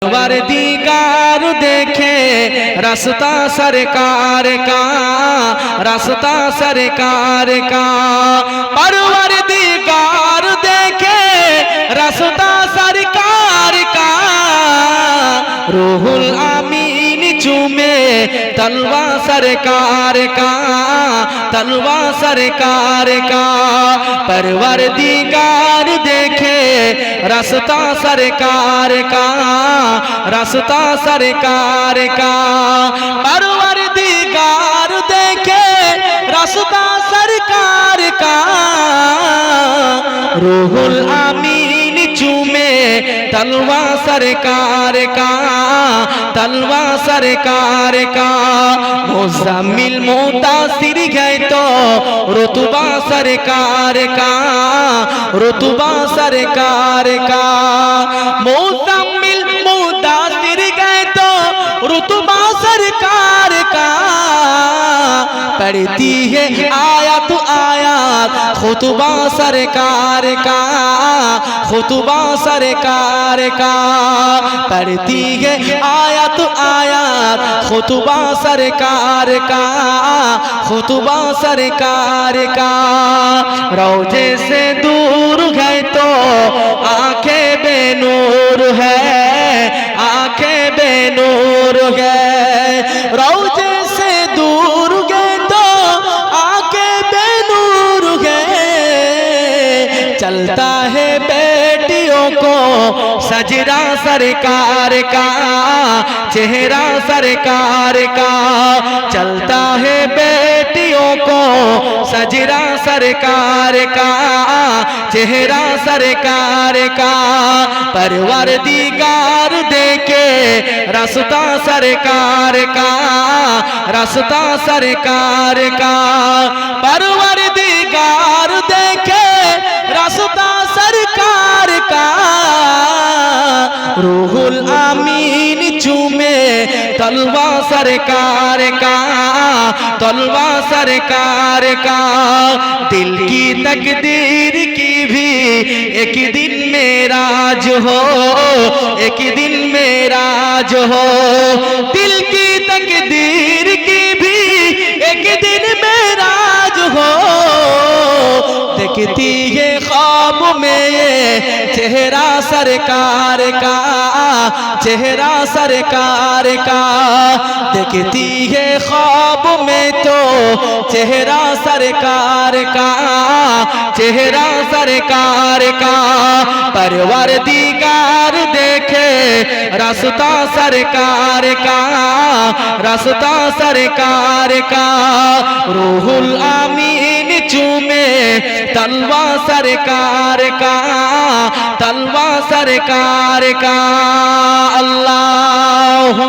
परवरदिगार देखे रास्ता सरकार का, रास्ता सरकार का। परवरदिगार देखे रास्ता सरकार का। रूहुल आमीन चूमे तलवा सरकार का, तलवा सरकार का। परवरदिगार देखे रास्ता सरकार का, रास्ता सरकार का। परवरदिगार देखे रास्ता सरकार का। रूहुल आमीन चूमे तलवा सरकार का, तलवा सरकार का। मुज़म्मिल मुतासिर गए तो रुतबा सरकार का, रुतबा सरकार का। मुज़म्मिल मुतासिर गए तो रुतबा सरकार का। पढ़ती है आयत आयत खुतबा सरकार का, खुतबा सरकार का। पढ़ती है आयत आयत खुतबा सरकार का, खुतबा सरकार का। रोजे से दूर है तो आंखें बेनूर है, आंखें बेनूर है। रोजे से दूर गए तो आंखें बेनूर है। चलता है बेटियों को सजरा सरकार का, चेहरा सरकार का। चलता है बेटियों को सजरा सरकार का, चेहरा सरकार का। परवरदिगार देखे रास्ता सरकार का, रास्ता सरकार का। परवरदिगार देखे रास्ता सरकार का। रूहुल आमीन चूमे तलवा सरकार का, तलवा सरकार का। दिल की तकदीर की भी एक दिन मेराज हो, एक दिन मेराज हो। दिल की तकदीर की भी एक दिन मेराज हो। देखती है ख्वाब में ये चेहरा सरकार का, चेहरा सरकार का। देखती है ख्वाब में तो चेहरा सरकार का, चेहरा सरकार का। परवरदिगार देखे रास्ता सरकार का, रास्ता सरकार का। रूहुल आमीन चूमे तलवा सरकार का, तलवा सरकार का। अल्लाह